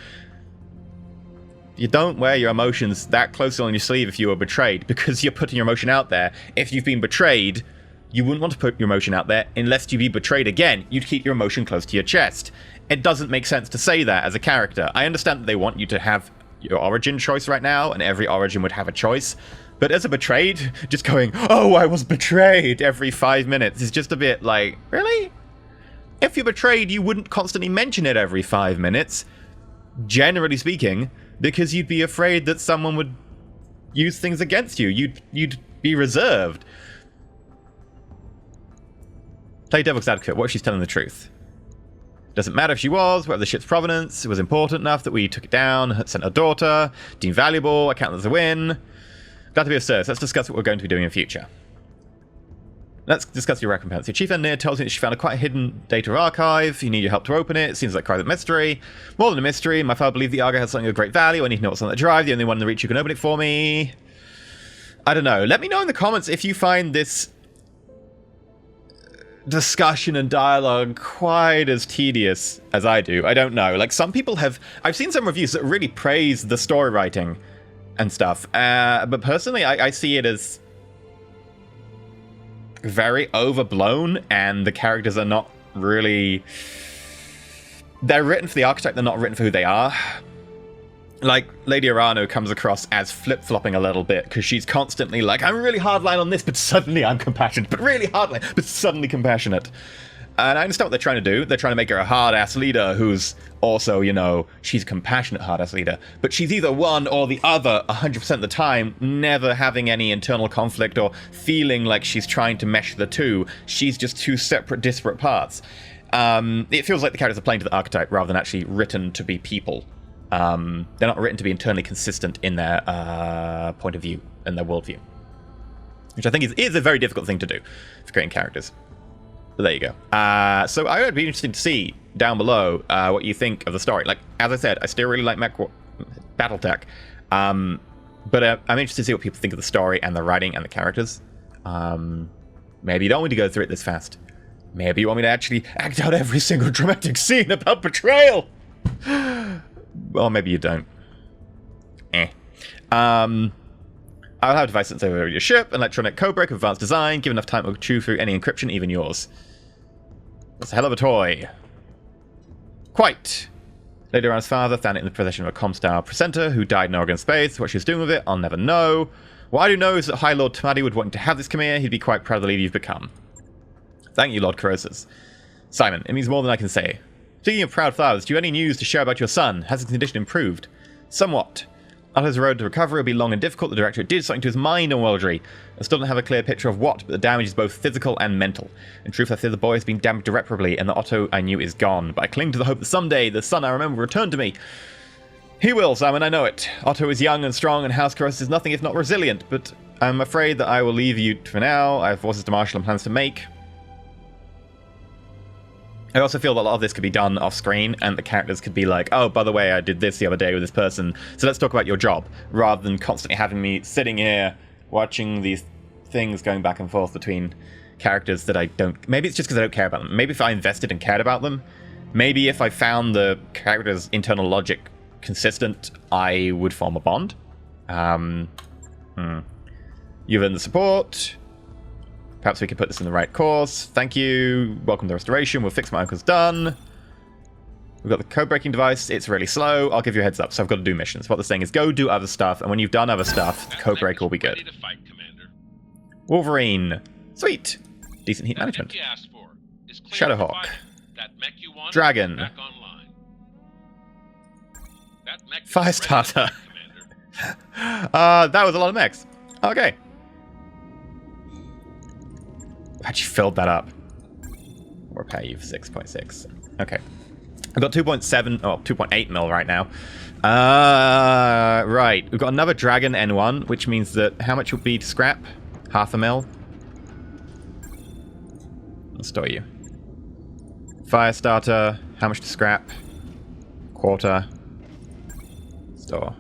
You don't wear your emotions that closely on your sleeve if you were betrayed, because you're putting your emotion out there. If you've been betrayed, you wouldn't want to put your emotion out there unless you be betrayed again. You'd keep your emotion close to your chest. It doesn't make sense to say that as a character. I understand that they want you to have your origin choice right now, and every origin would have a choice. But as a betrayed, just going, oh, I was betrayed every 5 minutes is just a bit like, really? If you're betrayed, you wouldn't constantly mention it every 5 minutes, generally speaking, because you'd be afraid that someone would use things against you. You'd be reserved. Play devil's advocate. What if she's telling the truth? Doesn't matter if she was, whatever the ship's provenance, it was important enough that we took it down, sent her daughter, deemed valuable, I count it as a win. Glad to be of service. Let's discuss what we're going to be doing in future. Let's discuss your recompense. Your chief engineer tells me that she found a quite hidden data archive. You need your help to open it. It seems like quite a mystery. More than a mystery, my father believed the Argo has something of great value. I need to know what's on that drive. The only one in the reach who can open it for me. I don't know. Let me know in the comments if you find this discussion and dialogue quite as tedious as I do. I don't know. Like, some people have... I've seen some reviews that really praise the story writing and stuff. But personally, I see it as very overblown, and the characters are not really... They're written for the archetype, they're not written for who they are. Like, Lady Arano comes across as flip-flopping a little bit, because she's constantly like, I'm really hardline on this, but suddenly I'm compassionate. But really hardline, but suddenly compassionate. And I understand what they're trying to do. They're trying to make her a hard-ass leader who's also, you know, she's a compassionate hard-ass leader. But she's either one or the other 100% of the time, never having any internal conflict or feeling like she's trying to mesh the two. She's just two separate, disparate parts. It feels like the characters are playing to the archetype rather than actually written to be people. They're not written to be internally consistent in their point of view and their worldview. Which I think is a very difficult thing to do for creating characters. But there you go. So I would be interested to see down below what you think of the story. Like, as I said, I still really like BattleTech. But I'm interested to see what people think of the story and the writing and the characters. Maybe you don't want me to go through it this fast. Maybe you want me to actually act out every single dramatic scene about betrayal. Well, maybe you don't. I'll have device sensor over your ship, electronic codebreaker of advanced design, give enough time to chew through any encryption, even yours. That's a hell of a toy. Quite. Later on, his father found it in the possession of a Comstar presenter who died in Oregon space. What she was doing with it, I'll never know. What I do know is that High Lord Tamadi would want you to have this come here. He'd be quite proud of the leader you've become. Thank you, Lord Corosas. Simon, it means more than I can say. Speaking of proud fathers, do you have any news to share about your son? Has his condition improved? Somewhat. Otto's road to recovery will be long and difficult. The director did something to his mind on Waldry. I still don't have a clear picture of what, but the damage is both physical and mental. In truth, I fear the boy has been damaged irreparably, and the Otto I knew is gone. But I cling to the hope that someday the son I remember will return to me. He will, Simon, I know it. Otto is young and strong, and House Corosas is nothing if not resilient, but I'm afraid that I will leave you for now. I have forces to marshal and plans to make. I also feel that a lot of this could be done off screen, and the characters could be like, oh, by the way, I did this the other day with this person, so let's talk about your job, rather than constantly having me sitting here watching these things going back and forth between characters that I don't... Maybe it's just because I don't care about them. Maybe if I invested and cared about them, maybe if I found the character's internal logic consistent, I would form a bond. You've earned the support. Perhaps we can put this in the right course. Thank you. Welcome to restoration. We'll fix my uncle's done. We've got the code-breaking device. It's really slow. I'll give you a heads up. So I've got to do missions. What they're saying is go do other stuff, and when you've done other stuff, the code break will be good. To fight, Commander. Wolverine. Sweet. Decent heat management. Shadowhawk. Dragon. Firestarter. That was a lot of mechs. Okay. How'd you filled that up? We'll pay you for 6.6. Okay. I've got 2.8 mil right now. Right. We've got another Dragon N1, which means that how much would be to scrap? Half a mil. I'll store you. Firestarter. How much to scrap? Quarter. Store.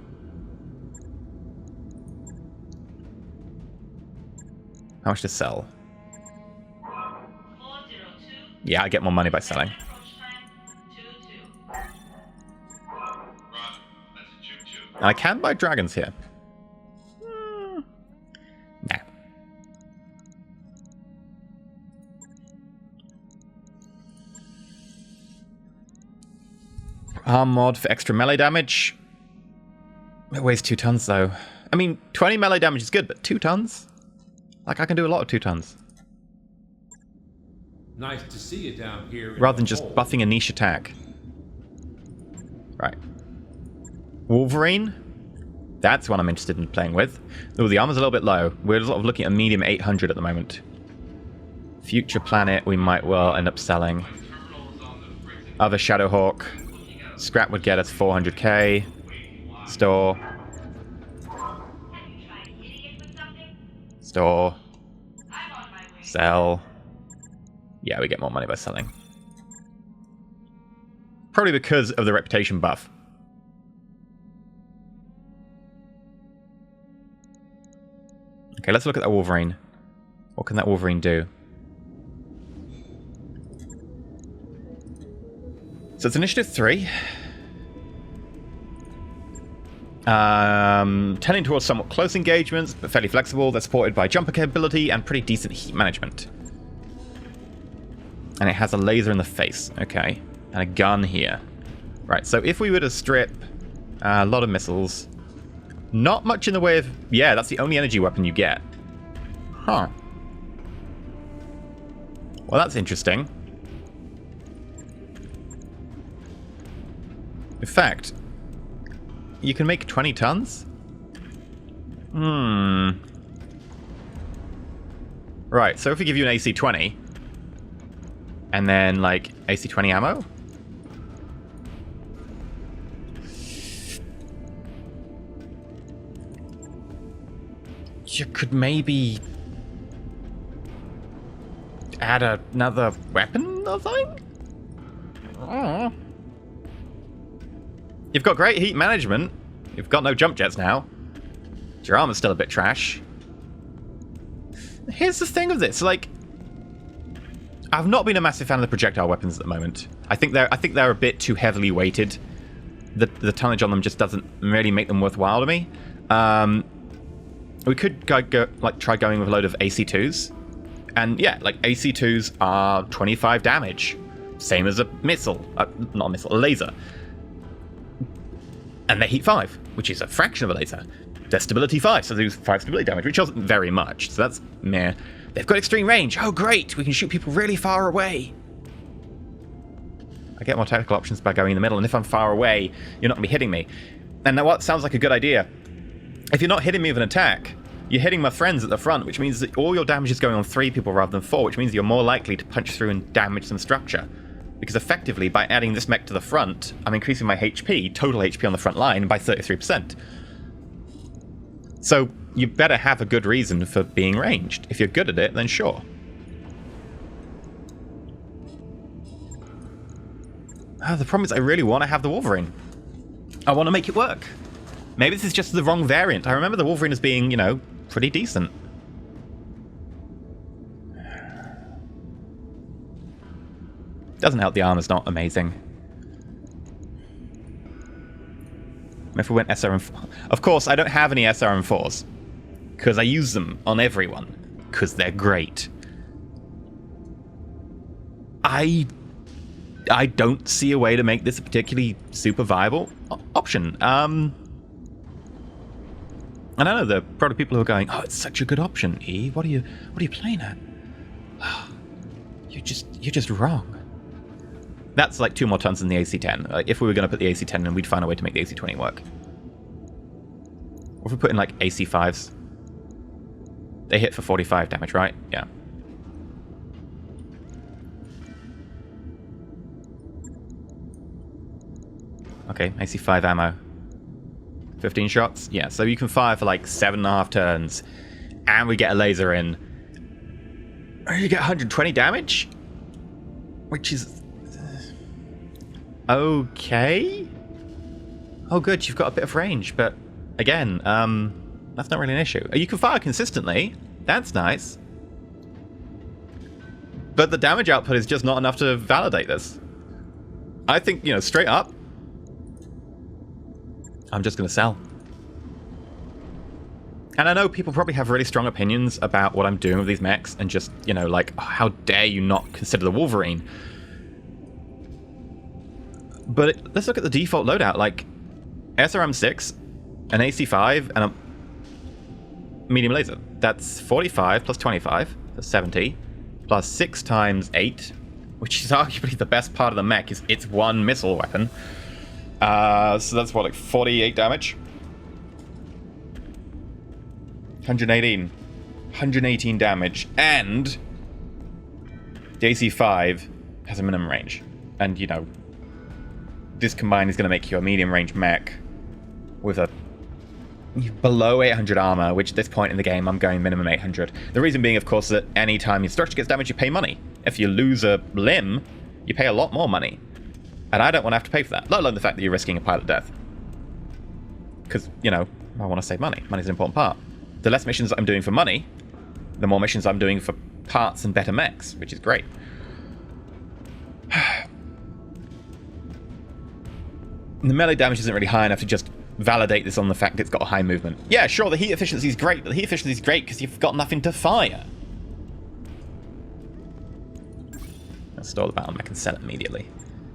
How much to sell? Yeah, I get more money by selling. I can buy dragons here. Nah. Arm mod for extra melee damage. It weighs 2 tons though. I mean, 20 melee damage is good, but 2 tons? Like, I can do a lot of 2 tons. Nice to see you down here. Rather than just buffing a niche attack. Right. Wolverine? That's one I'm interested in playing with. Oh, the armor's a little bit low. We're sort of looking at a medium 800 at the moment. Future Planet, we might well end up selling. Other Shadowhawk. Scrap would get us 400k. Store. Store. Sell. Yeah, we get more money by selling. Probably because of the reputation buff. Okay, let's look at that Wolverine. What can that Wolverine do? So it's initiative 3. Tending towards somewhat close engagements, but fairly flexible. They're supported by jumper capability and pretty decent heat management. And it has a laser in the face. Okay. And a gun here. Right, so if we were to strip a lot of missiles, not much in the way of... Yeah, that's the only energy weapon you get. Huh. Well, that's interesting. In fact, you can make 20 tons? Right, so if we give you an AC-20, and then, like, AC-20 ammo? You could maybe add another weapon or something? Oh. You've got great heat management. You've got no jump jets now. Your armor's still a bit trash. Here's the thing of this, like, I've not been a massive fan of the projectile weapons at the moment. I think they're a bit too heavily weighted. The tonnage on them just doesn't really make them worthwhile to me. We could try going with a load of AC-2s. And yeah, like AC-2s are 25 damage. Same as a missile. Not a missile, a laser. And they heat 5, which is a fraction of a laser. They're stability 5, so they do 5 stability damage, which isn't very much. So that's meh. They've got extreme range. Oh, great. We can shoot people really far away. I get more tactical options by going in the middle, and if I'm far away, you're not going to be hitting me. And now what sounds like a good idea? If you're not hitting me with an attack, you're hitting my friends at the front, which means that all your damage is going on 3 people rather than 4, which means you're more likely to punch through and damage some structure. Because effectively, by adding this mech to the front, I'm increasing my HP, total HP on the front line, by 33%. So you better have a good reason for being ranged. If you're good at it, then sure. The problem is I really want to have the Wolverine. I want to make it work. Maybe this is just the wrong variant. I remember the Wolverine as being, you know, pretty decent. Doesn't help the armor's not amazing. If we went SRM4... Of course, I don't have any SRM4s. Because I use them on everyone. Because they're great. I don't see a way to make this a particularly super viable option. And I know there are probably people who are going, "Oh, it's such a good option, E. What are you playing at? You're just wrong." That's like 2 more tons than the AC-10. Like, if we were going to put the AC-10 in, we'd find a way to make the AC-20 work. Or if we put in like AC-5s. They hit for 45 damage, right? Yeah. Okay, AC-5 ammo. 15 shots? Yeah, so you can fire for like 7.5 turns. And we get a laser in. You get 120 damage? Which is... okay. Oh, good. You've got a bit of range, but again, that's not really an issue. You can fire consistently. That's nice. But the damage output is just not enough to validate this. I think, you know, straight up, I'm just going to sell. And I know people probably have really strong opinions about what I'm doing with these mechs and just, you know, like, oh, how dare you not consider the Wolverine? But let's look at the default loadout, like SRM6, an AC-5, and a medium laser. That's 45 plus 25, that's 70, plus 6 times 8, which is arguably the best part of the mech, is it's one missile weapon. So that's what, like 48 damage? 118 damage, and the AC-5 has a minimum range. And, you know, this combined is going to make you a medium range mech with a below 800 armor, which at this point in the game I'm going minimum 800. The reason being, of course, that any time your structure gets damaged, you pay money. If you lose a limb, you pay a lot more money. And I don't want to have to pay for that, let alone the fact that you're risking a pilot death. Because, you know, I want to save money. Money's an important part. The less missions that I'm doing for money, the more missions I'm doing for parts and better mechs, which is great. The melee damage isn't really high enough to just validate this on the fact it's got a high movement. Yeah, sure, the heat efficiency is great, but the heat efficiency is great because you've got nothing to fire. I'll store the battle mech and sell it immediately.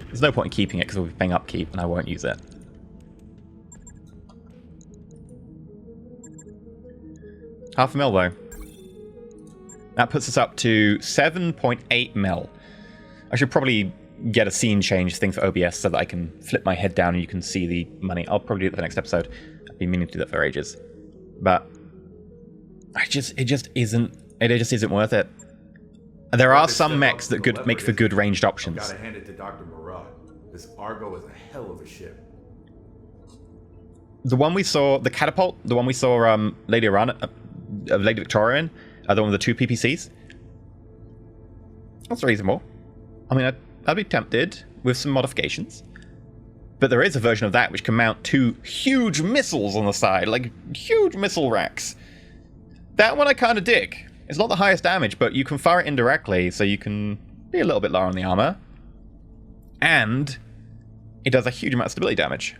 There's no point in keeping it because we'll be paying upkeep and I won't use it. Half a mil though. That puts us up to 7.8 mil. I should probably get a scene change thing for OBS so that I can flip my head down and you can see the money. I'll probably do that for the next episode. I've been meaning to do that for ages. But it just isn't worth it. There are some mechs that could make for good ranged options. Gotta hand it to Dr. Murad. This Argo is a hell of a ship. The one we saw, the catapult, the one we saw Lady Victoria in, the one with the 2 PPCs. That's reasonable. I mean, I'd be tempted with some modifications. But there is a version of that which can mount 2 huge missiles on the side, like huge missile racks. That one I kind of dig. It's not the highest damage, but you can fire it indirectly, so you can be a little bit lower on the armor. And it does a huge amount of stability damage.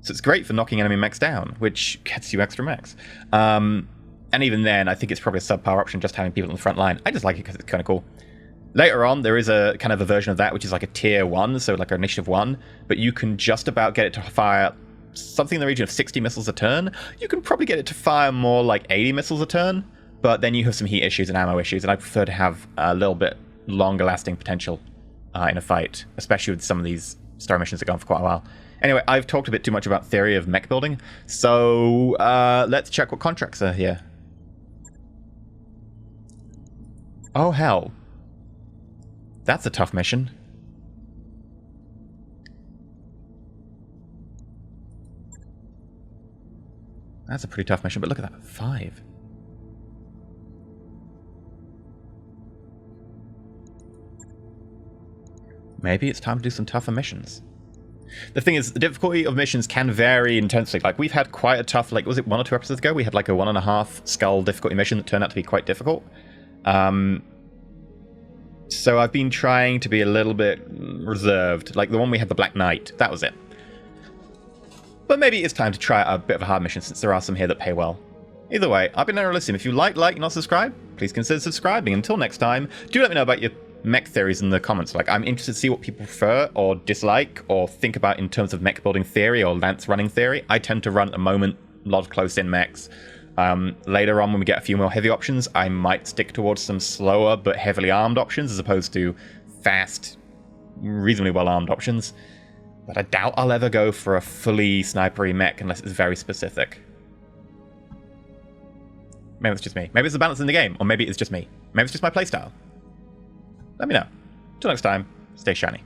So it's great for knocking enemy mechs down, which gets you extra mechs. And even then, I think it's probably a subpar option just having people on the front line. I just like it because it's kind of cool. Later on, there is a kind of a version of that, which is like a tier 1, so like an initiative 1, but you can just about get it to fire something in the region of 60 missiles a turn. You can probably get it to fire more like 80 missiles a turn, but then you have some heat issues and ammo issues, and I prefer to have a little bit longer lasting potential in a fight, especially with some of these story missions that go on for quite a while. Anyway, I've talked a bit too much about theory of mech building, so let's check what contracts are here. Oh hell. That's a tough mission. That's a pretty tough mission, but look at that, 5. Maybe it's time to do some tougher missions. The thing is, the difficulty of missions can vary intensely. Like, we've had quite a tough, like, was it 1 or 2 episodes ago? We had like a 1.5 skull difficulty mission that turned out to be quite difficult. So I've been trying to be a little bit reserved. Like the one we had, the Black Knight, that was it. But maybe it's time to try a bit of a hard mission, since there are some here that pay well. Either way, I've been EnterElysium. If you like, and not subscribe, please consider subscribing. Until next time, do let me know about your mech theories in the comments. Like, I'm interested to see what people prefer or dislike or think about in terms of mech building theory or lance running theory. I tend to run at the moment a lot of close-in mechs. Later on, when we get a few more heavy options, I might stick towards some slower but heavily armed options as opposed to fast, reasonably well-armed options. But I doubt I'll ever go for a fully snipery mech unless it's very specific. Maybe it's just me. Maybe it's the balance in the game, or maybe it's just me. Maybe it's just my playstyle. Let me know. Till next time, stay shiny.